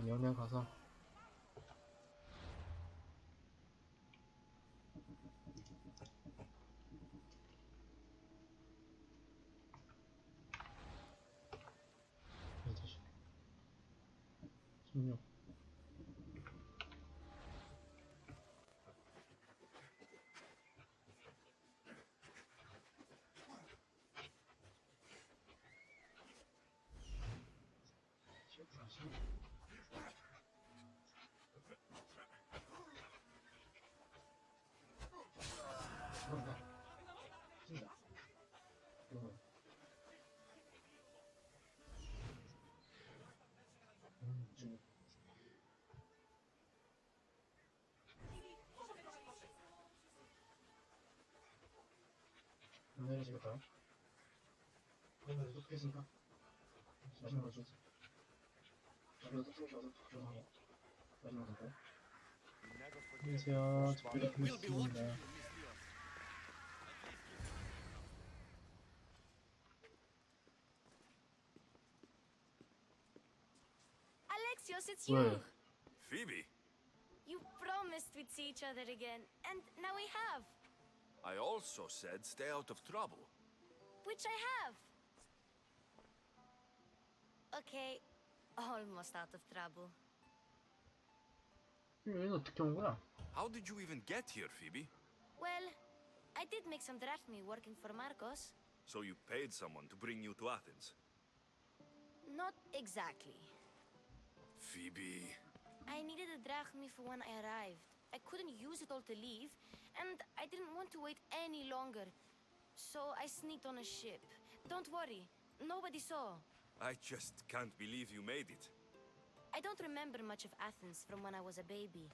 연회 가서 이 자식 16 안 내려지겠다. 그러면 또 피했으니까 마지막 거 주세요. 저기도 또 튀어서 조용하게 마지막 거. 안녕하세요. 특별히 고맙습니다. Alexios, it's you! Phoebe? You promised we'd see each other again, and now we have. I also said stay out of trouble. Which I have. Okay, almost out of trouble. 얘는 어떻게 온 거야? How did you even get here, Phoebe? Well, I did make some drachmi working for Marcos. So you paid someone to bring you to Athens? Not exactly. Phoebe... I needed a drachmi for when I arrived. I couldn't use it all to leave, and I didn't want to wait any longer. So I sneaked on a ship. Don't worry, nobody saw. I just can't believe you made it. I don't remember much of Athens from when I was a baby.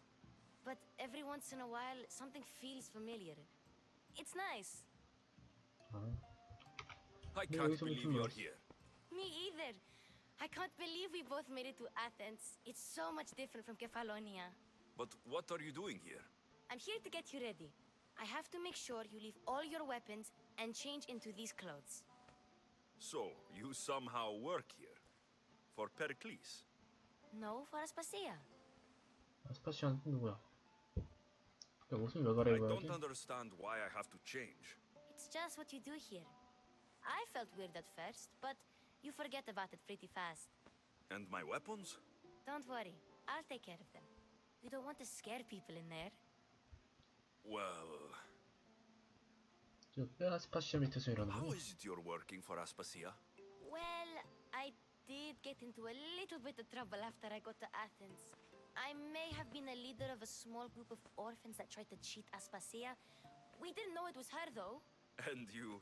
But every once in a while, something feels familiar. It's nice. I can't believe you're here. Me either. I can't believe we both made it to Athens. It's so much different from Kefalonia. But what are you doing here? I'm here to get you ready. I have to make sure you leave all your weapons and change into these clothes. So, you somehow work here? For Pericles? No, for Aspasia. 아스파시아는 누구야? 옷은 왜 I 갈아입어야지? don't understand why I have to change. It's just what you do here. I felt weird at first, but you forget about it pretty fast. And my weapons? Don't worry, I'll take care of them. You don't want to scare people in there. Well... 왜 아스파시아 밑에서 일하는 How 거야? is it you're working for Aspasia? Well, I did get into a little bit of trouble after I got to Athens. I may have been a leader of a small group of orphans that tried to cheat Aspasia. We didn't know it was her, though. And you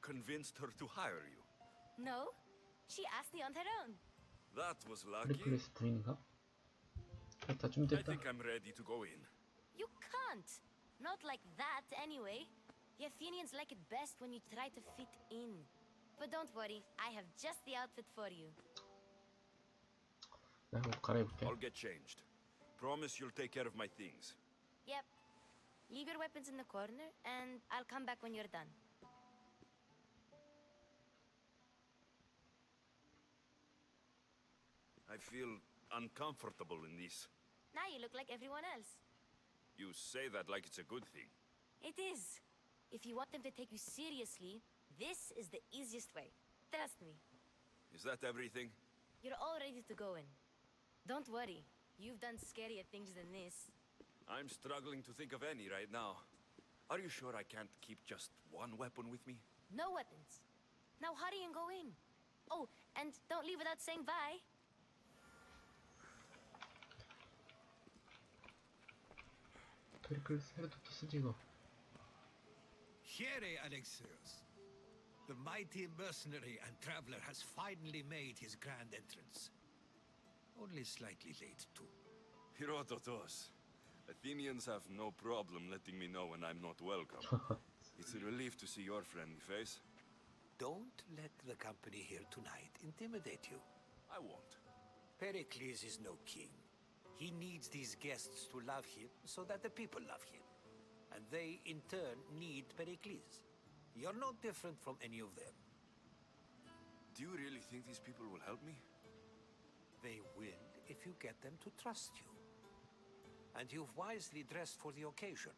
convinced her to hire you? No, she asked me on her own. That was lucky. 페리클레스 부인인가? 다 좀 I 됐다. think I'm ready to go in. You can't. Not like that, anyway. The Athenians like it best when you try to fit in. But don't worry, I have just the outfit for you. 나 옷 갈아입을게. I'll get changed. Promise you'll take care of my things. Yep. Leave your weapons in the corner, and I'll come back when you're done. I feel uncomfortable in this. Now you look like everyone else. You say that like it's a good thing. It is. If you want them to take you seriously, this is the easiest way. Trust me. Is that everything? You're all ready to go in. Don't worry. You've done scarier things than this. I'm struggling to think of any right now. Are you sure I can't keep just one weapon with me? No weapons. Now hurry and go in. Oh, and don't leave without saying bye. 페리클레스 헤르토트 쓰지 이거. Here, Alexios. The mighty mercenary and traveler has finally made his grand entrance. Only slightly late, too. Herodotus. Athenians have no problem letting me know when I'm not welcome. It's a relief to see your friendly face. Don't let the company here tonight intimidate you. I won't. Pericles is no king. He needs these guests to love him so that the people love him. And they, in turn, need Pericles. You're no different from any of them. Do you really think these people will help me? They will if if you get them to trust you. And you've wisely dressed for the occasion.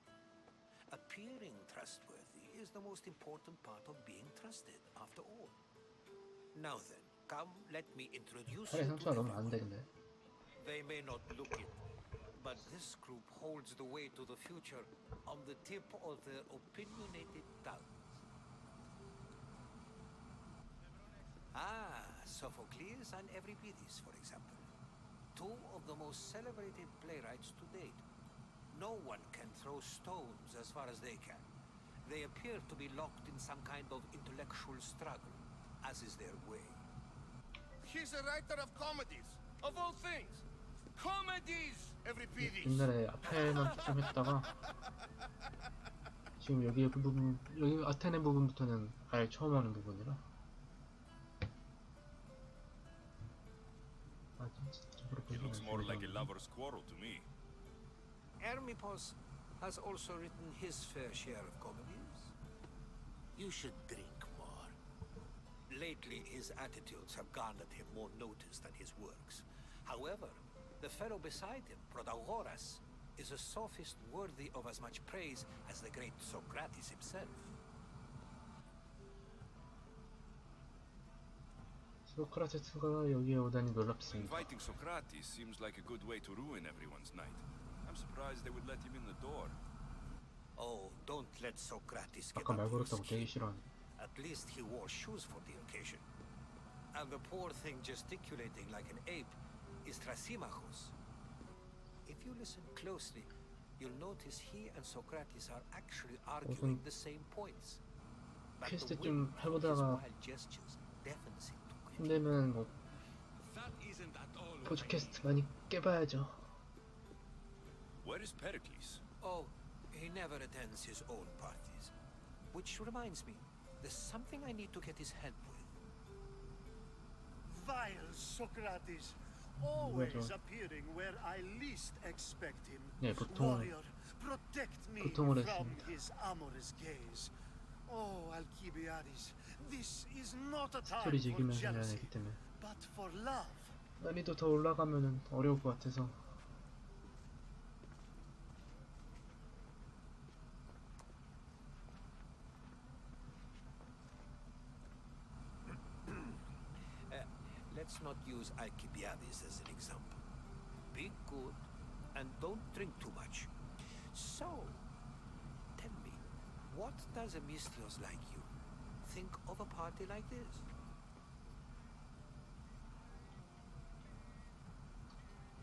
Appearing trustworthy is the most important part of being trusted, after all. Now then, come, let me introduce 팔에 you to 상처가 너무 많은데 everyone. 근데. They may not look it, but this group holds the way to the future on the tip of their opinionated tongues. Ah, Sophocles and Euripides, for example. Two of the most celebrated playwrights to date. No one can throw stones as far as they can. They appear to be locked in some kind of intellectual struggle, as is their way. He's a writer of comedies, of all things. Comedies, Euripides. 옛날에 앞에만 좀 했다가 지금 여기 부분, 여기 아테네 부분부터는 아예 처음 하는 부분이라. 아 진짜 그렇게 It looks more like a lover's quarrel to me. Hermippos has also written his fair share of comedies. You should drink more. Lately, his attitudes have garnered him more notice than his works. However, the fellow beside him, Protagoras, is a sophist worthy of as much praise as the great Socrates himself. 소크라테스가 여기에 오다니 놀랍습니다. Inviting Socrates seems like a good way to ruin everyone's night. I'm surprised they would let him in the door. Oh, don't let Socrates get 아까 말 up your 걸었다고 되게 skin. 싫어하네. At least he wore shoes for the occasion. And the poor thing gesticulating like an ape is Thrasymachus. If you listen closely, you'll notice he and Socrates are actually arguing the same points. But the 퀘스트 wind 좀 from his 해보다가 wild gestures deafens him to criticism. 힘들면 뭐 That isn't at all. 포즈 퀘스트 많이 깨봐야죠. Where is Pericles? Oh, he never attends his own parties. Which reminds me, there's something I need to get his help with. Vile Socrates, always appearing where I least expect him. 네, 보통 Warrior, protect me 보통으로 from 했습니다. his amorous gaze. Oh, Alcibiades, this is not a time 스토리 for 즐기면서 해야 jealousy, 되기 때문에 but for love. 난이도 더 올라가면은 어려울 것 같아서. Let's not use Alcibiades as an example. Be good and don't drink too much. So, tell me, what does a Mystios like you think of a party like this?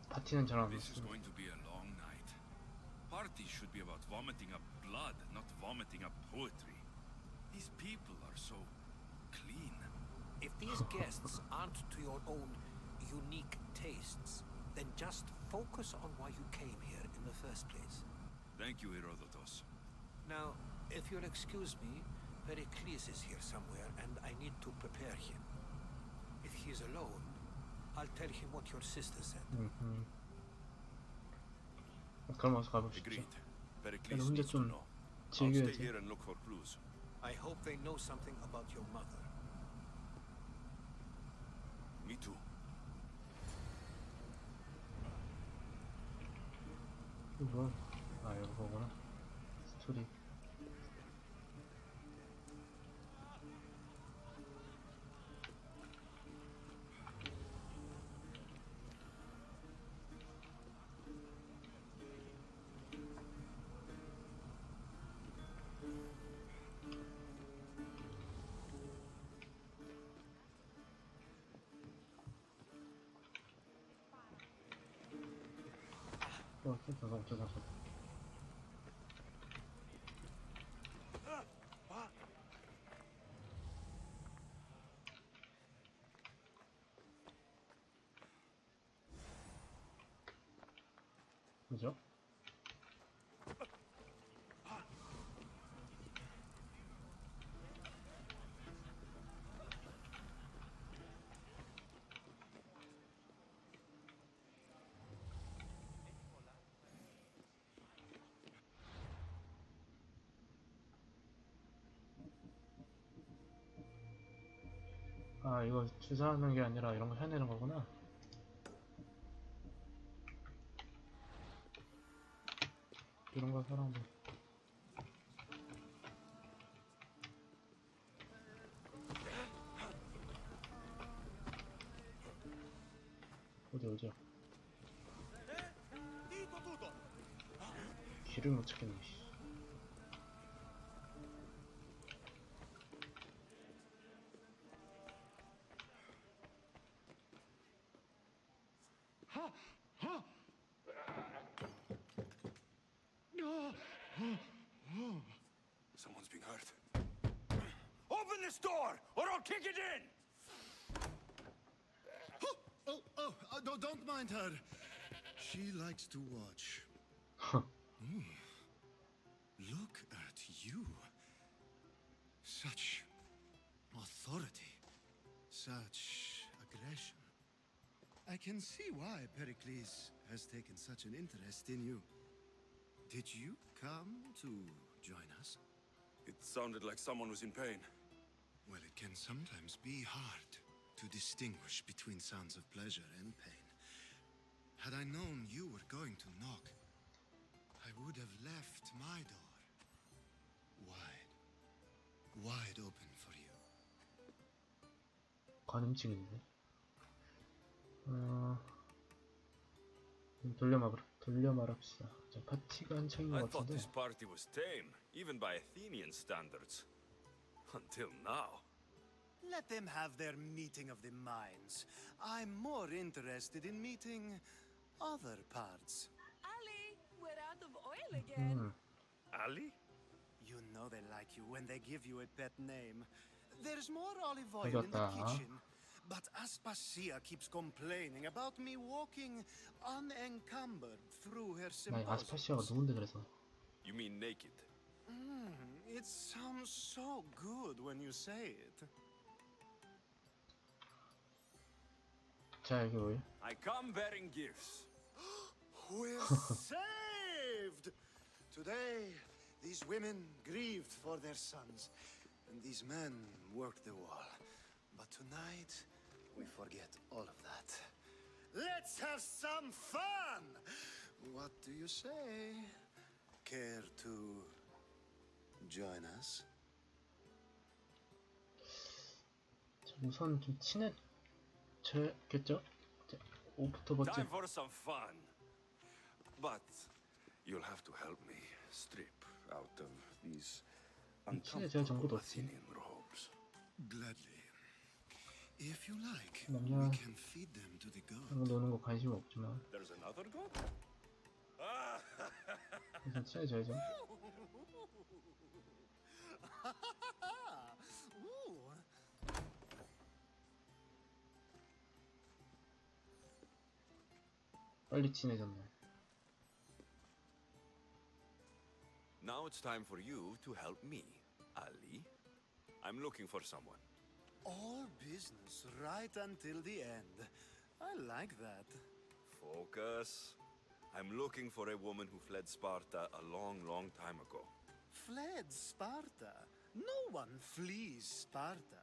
파티는 잘 안 This is 왔습니다. going to be a long night. Parties should be about vomiting up blood, not vomiting up poetry. These people are so clean. If these guests aren't to your own unique tastes, then just focus on why you came here in the first place. Thank you, Herodotus. Now, if you'll excuse me, Pericles is here somewhere, and I need to prepare him. If he's alone, I'll tell him what your sister said. 그럼 와서 가봅시다. Agreed. Pericles 그래도 혼자 needs to 좀 know. I'll stay 즐겨야지. here and look for clues. I hope they know something about your mother. Me too. 이거 아 이거구나. 스토리. 잠깐 잠깐. 그죠? 아 이거 주사하는 게 아니라 이런 거 해내는 거구나. 이런가 사람들. 어디야? 길을 못 찾겠네. 씨. Someone's being hurt. Open this door, or I'll kick it in! Don't mind her. She likes to watch. Look at you. Such authority. Such aggression. I can see why Pericles has taken such an interest in you. Did you come to join us? It sounded like someone was in pain. Well, it can sometimes be hard to distinguish between sounds of pleasure and pain. Had I known you were going to knock, I would have left my door wide open for you. 관음증인데. 돌려 말합시다. 자, 파티가 한창인 I 것 thought 같은데. this party was tame, even by Athenian standards. Until now. Let them have their meeting of the minds. I'm more interested in meeting other parts. Ali, we're out of oil again. Ali? You know they like you when they give you a pet name. There's more olive oil in the 알겠다. kitchen, but Aspasia keeps complaining about me walking unencumbered through her 나 아스파시아가 symposiums. 누군데 그래서. You mean naked? It sounds so good when you say it. 자, 여기 뭐야? I come bearing gifts. We're saved! Today, these women grieved for their sons, and these men worked the wall. But tonight, we forget all of that. Let's have some fun! What do you say? Care to join us? 자, 우선 좀 친해져야겠죠? 자, 옷부터 벗자. Time for some fun. But you'll have to help me strip out of these 친해져야 정보도 uncomfortable 없지. Athenian robes. Gladly. If you like, 남녀 we can feed them to the 그런 god. 거 노는 거 관심 없지만 There's another god? 우선 친해져야죠. Ooh. 빨리 친해졌네. Now it's time for you to help me, Ali. I'm looking for someone. All business right until the end. I like that. Focus. I'm looking for a woman who fled Sparta a long, long time ago. Fled Sparta. No one flees Sparta.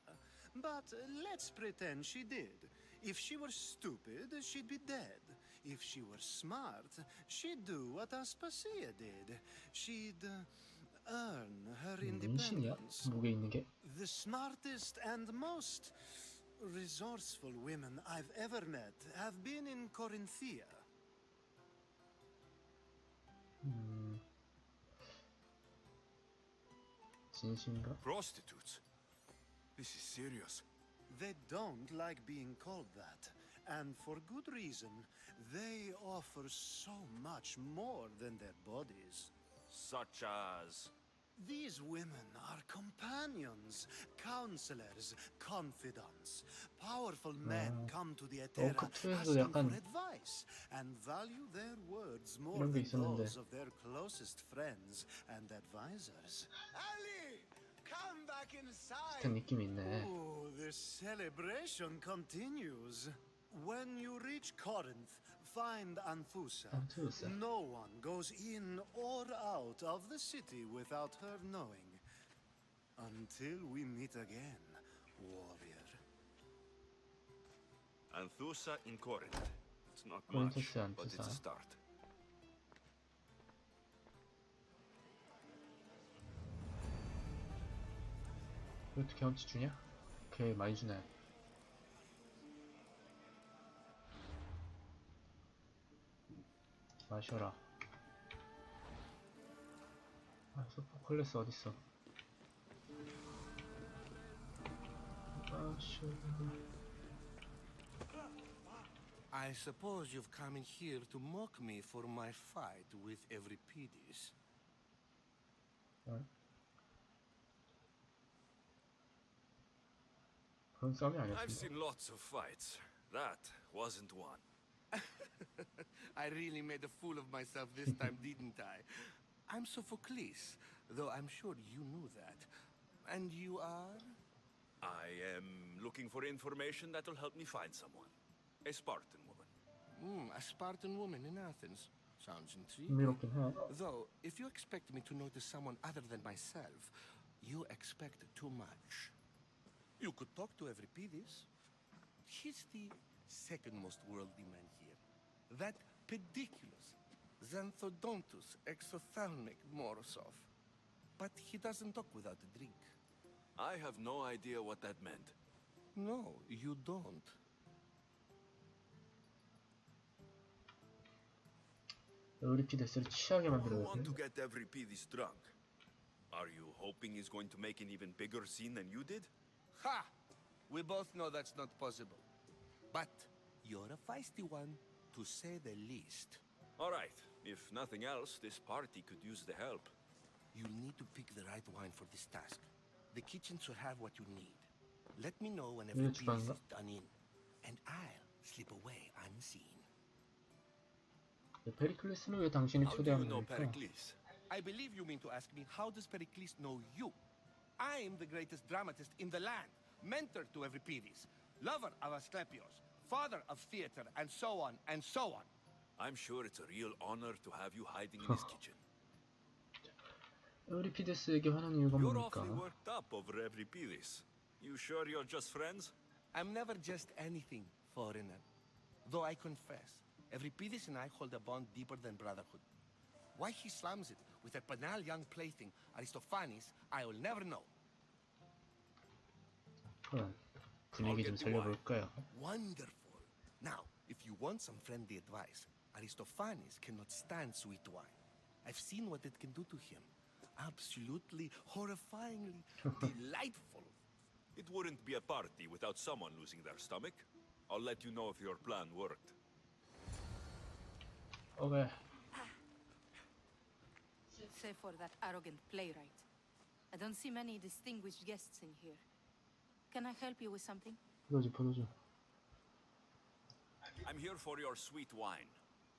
But let's pretend she did. If she were stupid, she'd be dead. If she were smart, she'd do what Aspasia did. She'd earn her 민신이야? independence. 목에 있는 게? The smartest and most resourceful women I've ever met have been in Corinthia. 진심인가? Prostitutes? This is serious. They don't like being called that, and for good reason. They offer so much more than their bodies. Such as... These women are companions, counselors, confidants. Powerful men come to the Etera 워크투에서도 asking 약간 for advice and value their words more 이런 게 than 있었는데. those of their closest friends and advisors. Ali, come back inside. 비슷한 느낌이 있네. Oh, the celebration continues. When you reach Corinth, find Anthusa. Anthusa. No one goes in or out of the city without her knowing. Until we meet again, warrior. Anthusa in Corinth. It's not Corinthus much, but it's Anthusa. a start. 이것도 경험치 주냐? 오케이, 많이 주네. 마셔라. 아, 소포클레스 어딨어? 마셔. I suppose you've come in here to mock me for my fight with Euripides. 그런 싸움이 I've 아니었습니다. seen lots of fights. That wasn't one. I really made a fool of myself this time, didn't I? I'm Sophocles, though I'm sure you knew that. And you are? I am looking for information that'll help me find someone. A Spartan woman. A Spartan woman in Athens. Sounds intriguing. 흥미롭긴 해. Though, if you expect me to notice someone other than myself, you expect too much. You could talk to Euripides. He's the second most worldly man here. That pediculous, Xanthodontus exophthalmic Morosov. But he doesn't talk without a drink. I have no idea what that meant. No, you don't. 에우리피데스를 취하게 You 만들어야 want to 돼. get Euripides drunk. Are you hoping he's going to make an even bigger scene than you did? Ha! We both know that's not possible. But you're a feisty one, to say the least. All right. If nothing else, this party could use the help. You'll need to pick the right wine for this task. The kitchen should have what you need. Let me know when every piece 주방인가? is done in, and I'll slip away unseen. 페리클레스는 왜 당신이 How do you 초대한 know 겁니까? Pericles? I believe you mean to ask me, how does Pericles know you? I'm the greatest dramatist in the land, mentor to Euripides, lover of Asclepios, father of theater, and so on, and so on. I'm sure it's a real honor to have you hiding in his kitchen. 에우리피데스에게 화난 이유가 You're 뭡니까? awfully worked up over Euripides. You sure you're just friends? I'm never just anything, foreigner. Though I confess, Euripides and I hold a bond deeper than brotherhood. Why he slams it with that banal young plaything, Aristophanes, I will never know. 그럼 분위기 좀 살려볼까요? Wonderful. Now, if you want some friendly advice, Aristophanes cannot stand sweet wine. I've seen what it can do to him. Absolutely, horrifyingly delightful. It wouldn't be a party without someone losing their stomach. I'll let you know if your plan worked. 오케이. Save for that arrogant playwright. I don't see many distinguished guests in here. Can I help you with something? 포도주. I'm here for your sweet wine.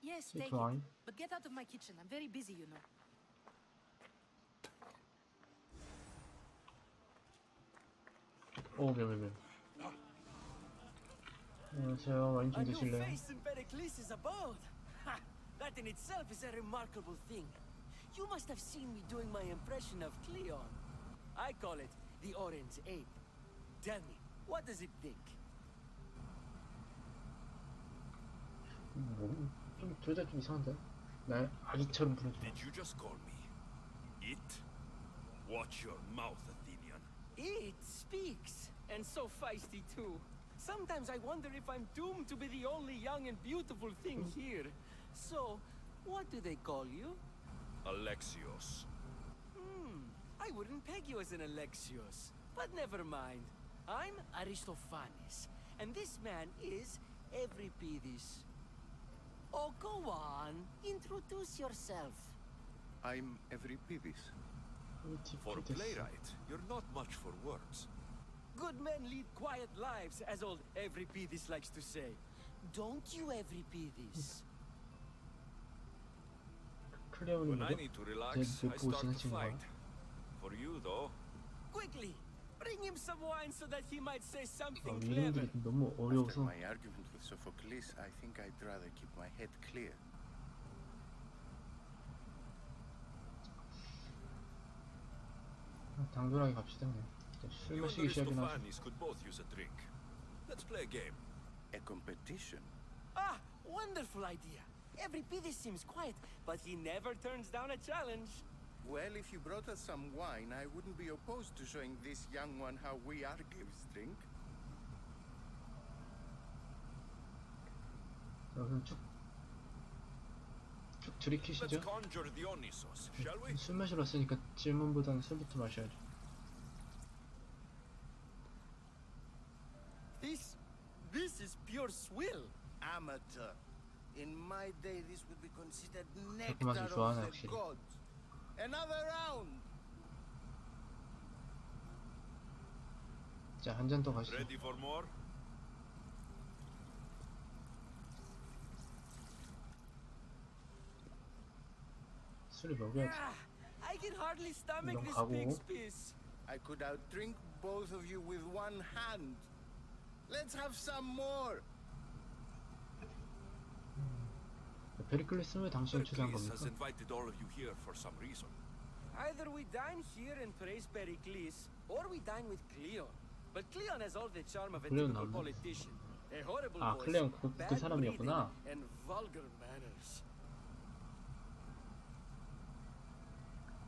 Yes, Sweet take wine. it. But get out of my kitchen. I'm very busy, you know. 오, 매매매. 안녕하세요. 와인 좀 A new 드실래요? face in Pericles' abode. Ha! That in itself is a remarkable thing. You must have seen me doing my impression of Cleon. I call it the Orange Ape. Tell me, what does it think? 둘 다 좀 이상한데? 나 아기처럼 부르지 마. Did you just call me it? Watch your mouth, Athenian. It speaks, and so feisty too. Sometimes I wonder if I'm doomed to be the only young and beautiful thing here. So, what do they call you? Alexios. I wouldn't peg you as an Alexios. But never mind. I'm Aristophanes, and this man is Euripides. Oh, go on. Introduce yourself. I'm Euripides. For a playwright, you're not much for words. Good men lead quiet lives, as old Euripides likes to say. Don't you, Euripides? 클레오는 When I 누구? need to relax, 제 I 보고 start to 지나친 거야? fight. For you, though, Quickly, bring him some wine so that he might say 아, something clever. 이름들이 너무 After 어려워서 my argument with Sophocles, I think I'd rather keep my head clear. 당돌하게 갑시다 그냥. 이제 술 you and 마시기 시작이나 하죠. Aristophanes could both use a drink. Let's play a game. A competition? Ah, wonderful idea. Euripides seems quiet, but he never turns down a challenge. Well, if you brought us some wine, I wouldn't be opposed to showing this young one how we Argives drink. 그럼 쭉 들이키시죠. Let's conjure Dionysos, shall we? 술 마시러 왔으니까 질문보다는 술부터 마셔야죠. This is pure swill. Amateur. In my day, this would be considered 그렇게 nectar 마시기 of 좋아하네, the 확실히. gods. Another round. 자, 한 잔 더 가시죠. Ready for more? 술이 먹여야지. I can hardly stomach 이건 this 가고. pig's piss. I could outdrink both of you with one hand. Let's have some more. 베리클리스 왜 당신을 초대한 Pericles 겁니까? has invited all of you here for some reason. Either we dine here and praise Pericles, or we dine with Cleon. But Cleon has all the charm of a Cleon typical 나왔네. politician. A horrible 아, voice, 클레온 그 bad 사람이었구나. breeding, and vulgar manners.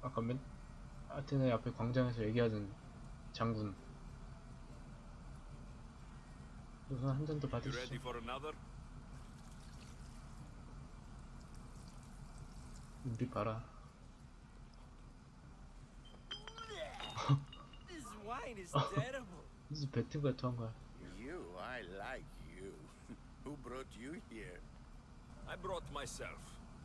아까 아테네 앞에 광장에서 얘기하던 장군. 우선 한 잔 더 You ready 받으시죠. for another? 우리 봐라. This wine is terrible. 무슨 배트가 토한 거야. You, I like you. Who brought you here? I brought myself.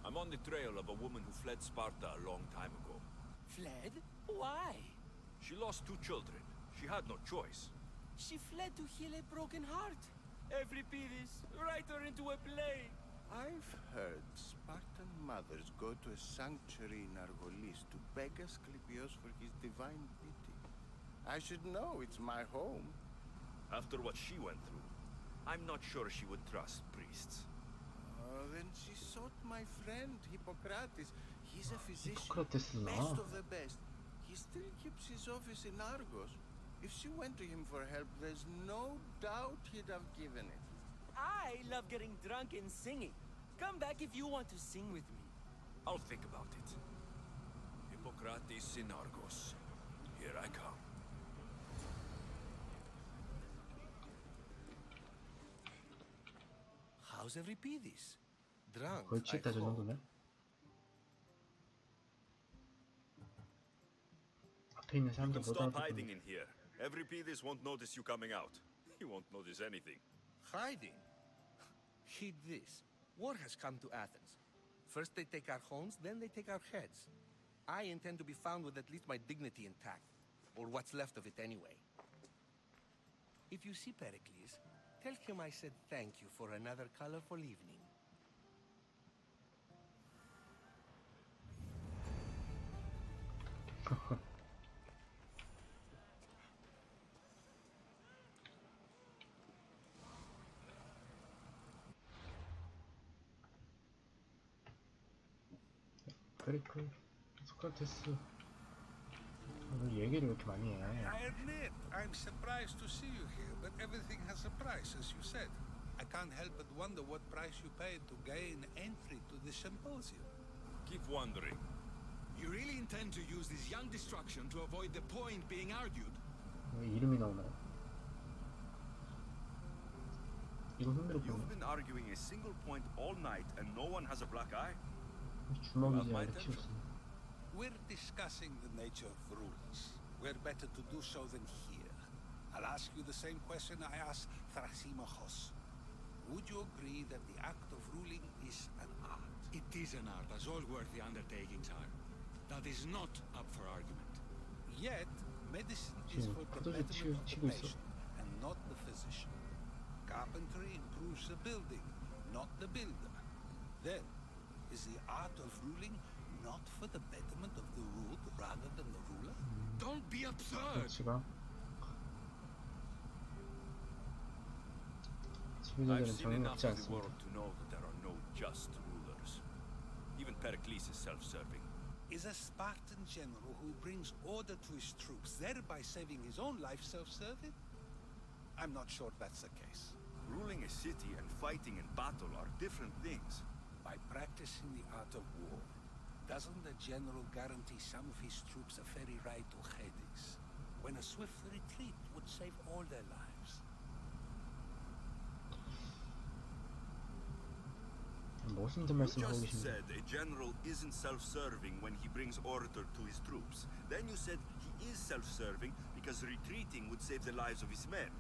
I'm on the trail of a woman who fled Sparta a long time ago. Fled? Why? She lost 2 children. She had no choice. She fled to heal a broken heart. Every Pidis, write her into a play. I've heard Spartan mothers go to a sanctuary in Argolis to beg Asclepios for his divine pity. I should know, it's my home. After what she went through, I'm not sure she would trust priests. Then she sought my friend Hippocrates. He's a physician, 히포크라테스나. best of the best. He still keeps his office in Argos. If she went to him for help, there's no doubt he'd have given it. I love getting drunk and singing. Come back if you want to sing with me. I'll think about it. Hippocrates in Argos. Here I come. How's Euripides? Drunk, 거의 I 취했다 저 hope. 정도면. 앞에 있는 You 사람들 can 못 stop 알아듣는. hiding in here. Euripides won't notice you coming out. He won't notice anything. Hiding? Heed this. War has come to Athens. First they take our homes, then they take our heads. I intend to be found with at least my dignity intact. Or what's left of it anyway. If you see Pericles, tell him I said thank you for another colorful evening. 베리클, 소크라테스. 오늘 얘기를 왜 이렇게 많이 해? I admit, I'm surprised to see you here, but everything has a price, as you said. I can't help but wonder what price you paid to gain entry to the symposium. Keep wondering. You really intend to use this young destruction to avoid the point being argued? 왜 이름이 나오나요? 이거 You've 흥미롭군요. been arguing a single point all night and no one has a black eye? 주먹이지 my 않을 필요 없어. We're discussing the nature of rules. Where better to do so than here? I'll ask you the same question I asked Thrasymachos. Would you agree that the act of ruling is an art? It is an art, as all worthy undertakings are. That is not up for argument. Yet, medicine is 지금 for the 포도주 betterment of the 치고 있어. patient and not the physician. Carpentry improves the building, not the builder. Then, is the art of ruling not for the betterment of the ruled rather than the ruler? Don't be absurd! 그렇지가. I've 지배자들은 seen enough 정의롭지 of the 않습니다. world to know that there are no just rulers. Even Pericles is self-serving. Is a Spartan general who brings order to his troops, thereby saving his own life, self-serving? I'm not sure that's the case. Ruling a city and fighting in battle are different things. By practicing the art of war, Doesn't the general guarantee some of his troops a ferry ride to Hades, when a swift retreat would save all their lives? 무슨 You 말씀하고 just 계십니까? said a general isn't self-serving when he brings order to his troops. Then you said he is self-serving because retreating would save the lives of his men.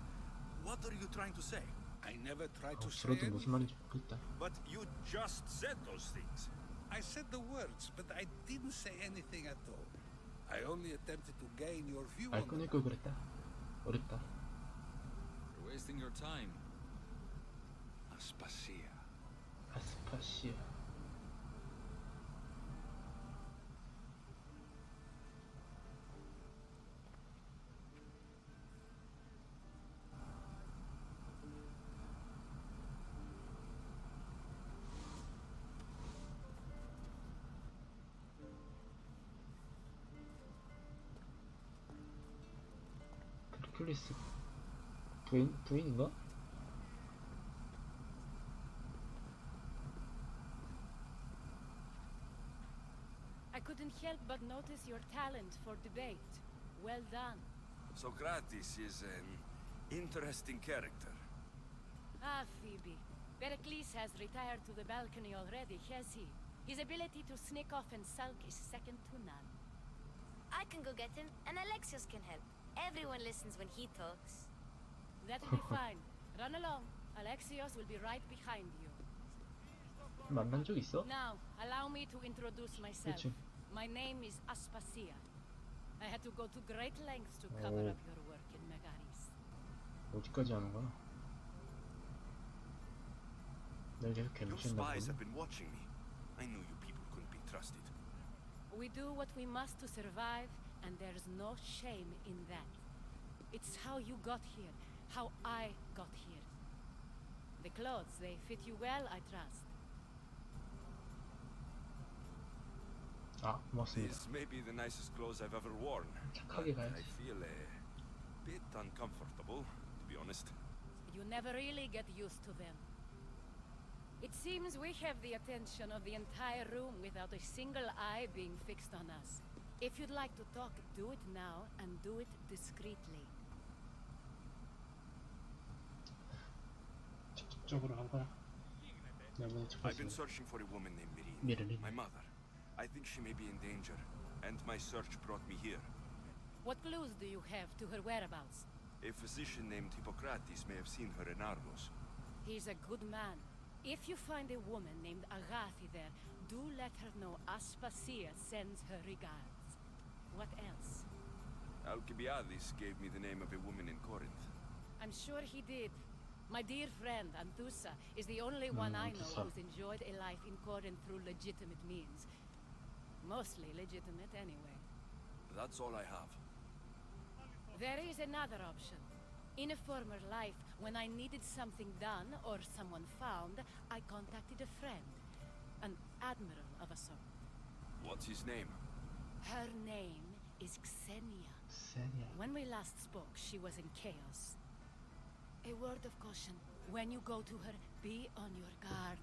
What are you trying to say? I never tried to say 들어도 무슨 anything. 말인지 모르겠다. But you just said those things. I said the words, but I didn't say anything at all. I only attempted to gain your view 알 on 끊을 the 걸 그랬다. 어렵다. You're wasting your time. Aspasia. 아스파시아. 클리스 부인인가? I couldn't help but notice your talent for debate. Well done. Socrates is an interesting character. Ah, Phoebe. Pericles has retired to the balcony already, has he? His ability to sneak off and sulk is second to none. I can go get him, and Alexios can help. Everyone listens when he talks. That'll be fine. Run along. Alexios will be right behind you. 만난 적 있어? Now, allow me to introduce myself. 그치. My name is Aspasia. I had to go to great lengths to cover 오. up your work in Megaris. 어디까지 하는 거야? 날 계속 Your 괴롭힌다 spies 보네. have been watching me. I knew you people couldn't be trusted. We do what we must to survive, and there's no shame in that. It's how you got here, how I got here. The clothes, they fit you well, I trust. 아, 고맙습니다. These may be the nicest clothes I've ever worn. 착하게 But I 가야지. feel a bit uncomfortable, to be honest. You never really get used to them. It seems we have the attention of the entire room without a single eye being fixed on us. If you'd like to talk, do it now, and do it discreetly. 적극적으로 한 거야. 내가 먼저 I've been 쳤어. searching for a woman named Mirin. my mother. I think she may be in danger, and my search brought me here. What clues do you have to her whereabouts? A physician named Hippocrates may have seen her in Argos. He's a good man. If you find a woman named Agathi there, do let her know Aspasia sends her regards. What else? Alcibiades gave me the name of a woman in Corinth. I'm sure he did. My dear friend, Anthusa, is the only one I know Anthusa. who's enjoyed a life in Corinth through legitimate means. Mostly legitimate, anyway. That's all I have. There is another option. In a former life, when I needed something done or someone found, I contacted a friend. An admiral of a sort. What's his name? Her name is Xenia. 세냐. When we last spoke, she was in chaos. A word of caution. When you go to her, be on your guard.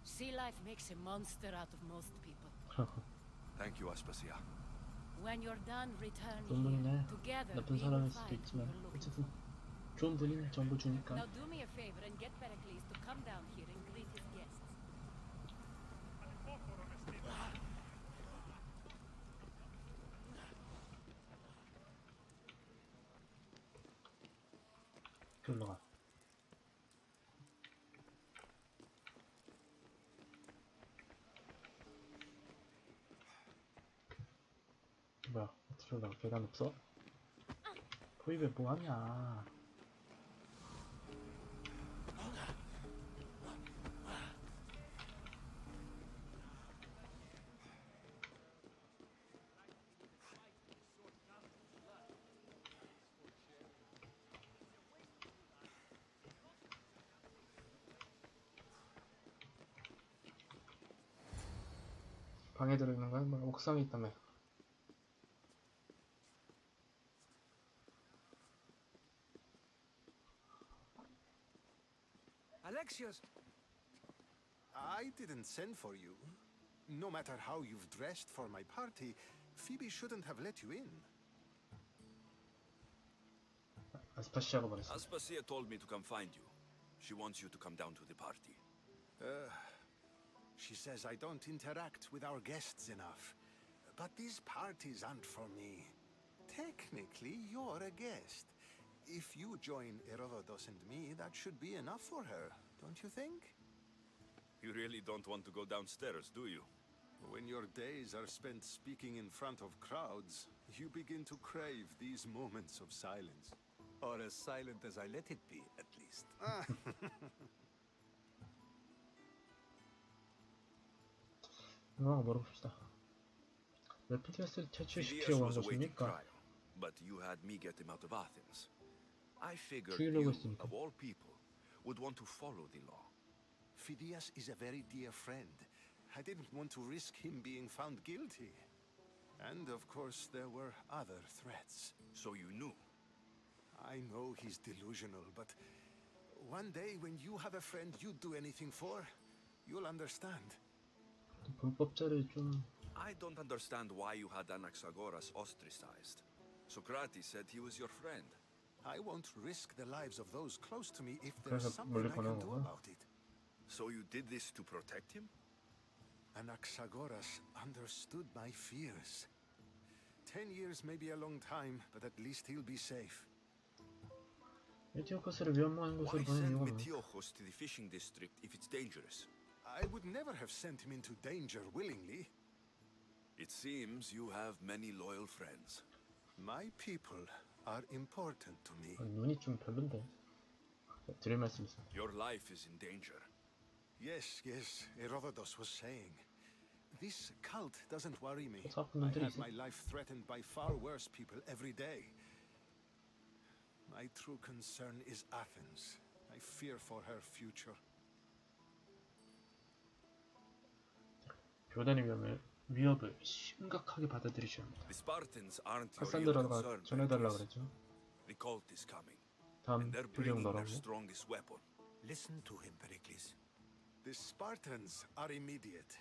Sea life makes a monster out of most people. Thank you, Aspasia. When you're done, return 좋은 분이네. here. Together, 나쁜 we will 사람일 수도 find 있지만 what you're looking 어쨌든 for. 좋은 분이네. 정보 주니까. Now do me a favor and get Pericles to come down here and greet his guests. 글로 가. 뭐야? 어떻게 올라가? 계단 없어? 포입에 뭐 하냐? 방에 들어있는 거야? 뭐 옥상에 있다며. Alexios! I didn't send for you. No matter how you've dressed for my party, Phoebe shouldn't have let you in. 아스파시아가 말했어. Aspasia told me to come find you. She wants you to come down to the party. She says I don't interact with our guests enough. But these parties aren't for me. Technically, you're a guest. If you join Herodotus and me, that should be enough for her, don't you think? You really don't want to go downstairs, do you? When your days are spent speaking in front of crowds, you begin to crave these moments of silence. Or as silent as I let it be, at least. 물어봅시다. 왜 피디어스를 Phidias 퇴출시키려고 한 was awaiting 것입니까? trial, but you had me get him out of Athens. I figured 죽이려고 you, 했으니까. of all people, would want to follow the law. Phidias is a very dear friend. I didn't want to risk him being found guilty. And of course, there were other threats. So you knew. I know he's delusional, but one day when you have a friend you'd do anything for, you'll understand. 불법자를 좀 I don't understand why you had Anaxagoras ostracized. Socrates said he was your friend. I won't risk the lives of those close to me if 그래서 there's something 멀리 I can 보낸 do 거구나. about it. So you did this to protect him? Anaxagoras understood my fears. 10 years may be a long time, but at least he'll be safe. 에티오코스를 위험한 곳으로 Why 보낸 send 이유가 뭐야? Metiochos to the fishing district if it's dangerous? I would never have sent him into danger willingly. It seems you have many loyal friends. My people are important to me. 눈이 좀 별론데. 드릴 말씀 있어. Your life is in danger. Yes, Herodotus was saying. This cult doesn't worry me. 어차피 I 놈들이 have 있어. my life threatened by far worse people every day. My true concern is Athens. I fear for her future. 교단의 위협을 심각하게 받아들이셔야 합니다. The Spartans aren't your real 카산드라가 concern, 전해달라 Pericles. 그랬죠. The cult is coming, 다음 and they're 표정 bringing their 너라고. strongest weapon. Listen to him, Pericles. The Spartans are immediate.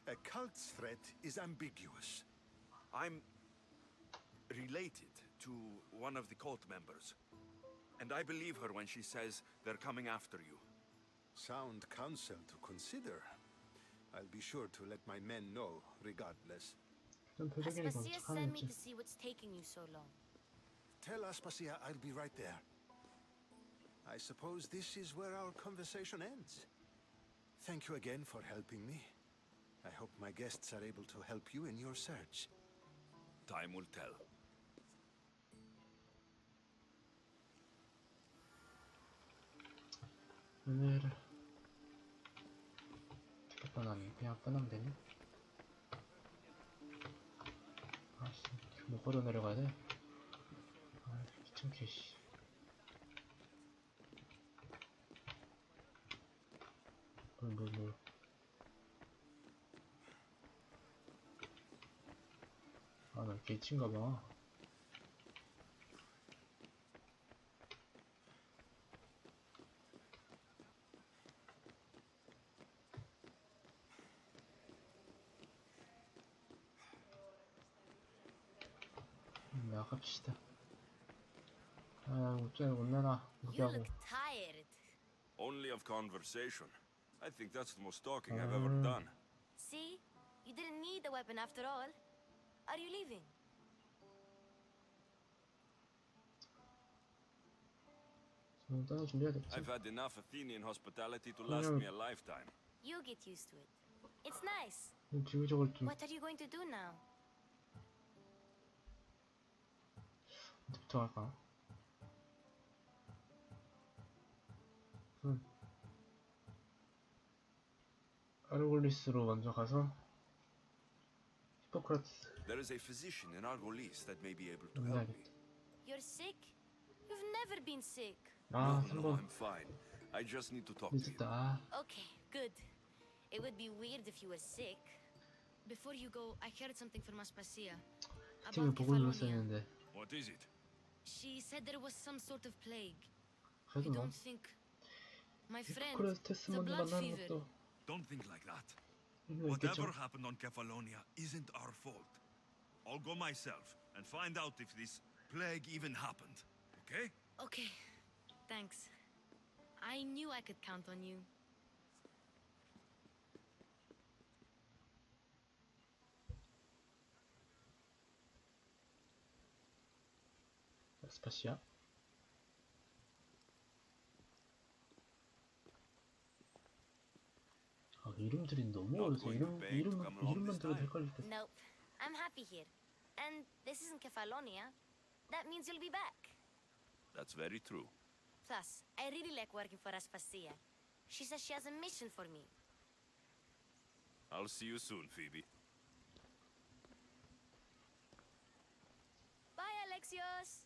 A cult's threat is ambiguous. I'm related to one of the cult members, and I believe her when she says they're coming after you. Sound counsel to consider. I'll be sure to let my men know, regardless. 좀 표정이 Aspasia sent me 착하겠지. to see what's taking you so long. Tell Aspasia I'll be right there. I suppose this is where our conversation ends. Thank you again for helping me. I hope my guests are able to help you in your search. Time will tell. 오늘 끝나니 그냥 끝나면 되니? 아씨, 뭐 걸어 내려가야 돼? 아, 귀찮게 씨. 뭘. 아, 나 개친가 봐. 나갑시다. 아, 어쩌네 못 내놔. You 무기하고. look tired. Only of conversation. I think that's the most talking I've ever done. See? You didn't need the weapon after all. Are you leaving? 좀 떠나 준비해야겠지. I've had enough Athenian hospitality to last me a lifetime. You get used to it. It's nice. 지구적으로 좀 What are you going to do now? 어디부터 할까? 아르골리스로 먼저 가서 히포크라테스 There is a physician in Argolis that may be able to help me. 만나야겠다. You're sick? You've never been sick. 아, No, 3번 I'm fine. I just need to talk to you. 늦었다. Okay, good. It would be weird if you were sick. Before you go, I heard something from Aspasia. 팀을 About 보고 Kefalonia. 눌렀었는데 What is it? She said there was some sort of plague. I 그래도 뭐 don't think... My friend, 히포크라테스 the 먼저 blood 만나는 fever. 것도 Don't think like that. Whatever happened on Kefalonia isn't our fault. I'll go myself and find out if this plague even happened, okay? Okay. Thanks. I knew I could count on you. 스파시아. 아, 이름들이 너무 어려서 이름만 들어도 헷갈릴 때. Nope. I'm happy here. And this isn't Kefalonia. That means you'll be back. That's very true. Plus, I really like working for Aspasia. She says she has a mission for me. I'll see you soon, Phoebe. Bye, Alexios!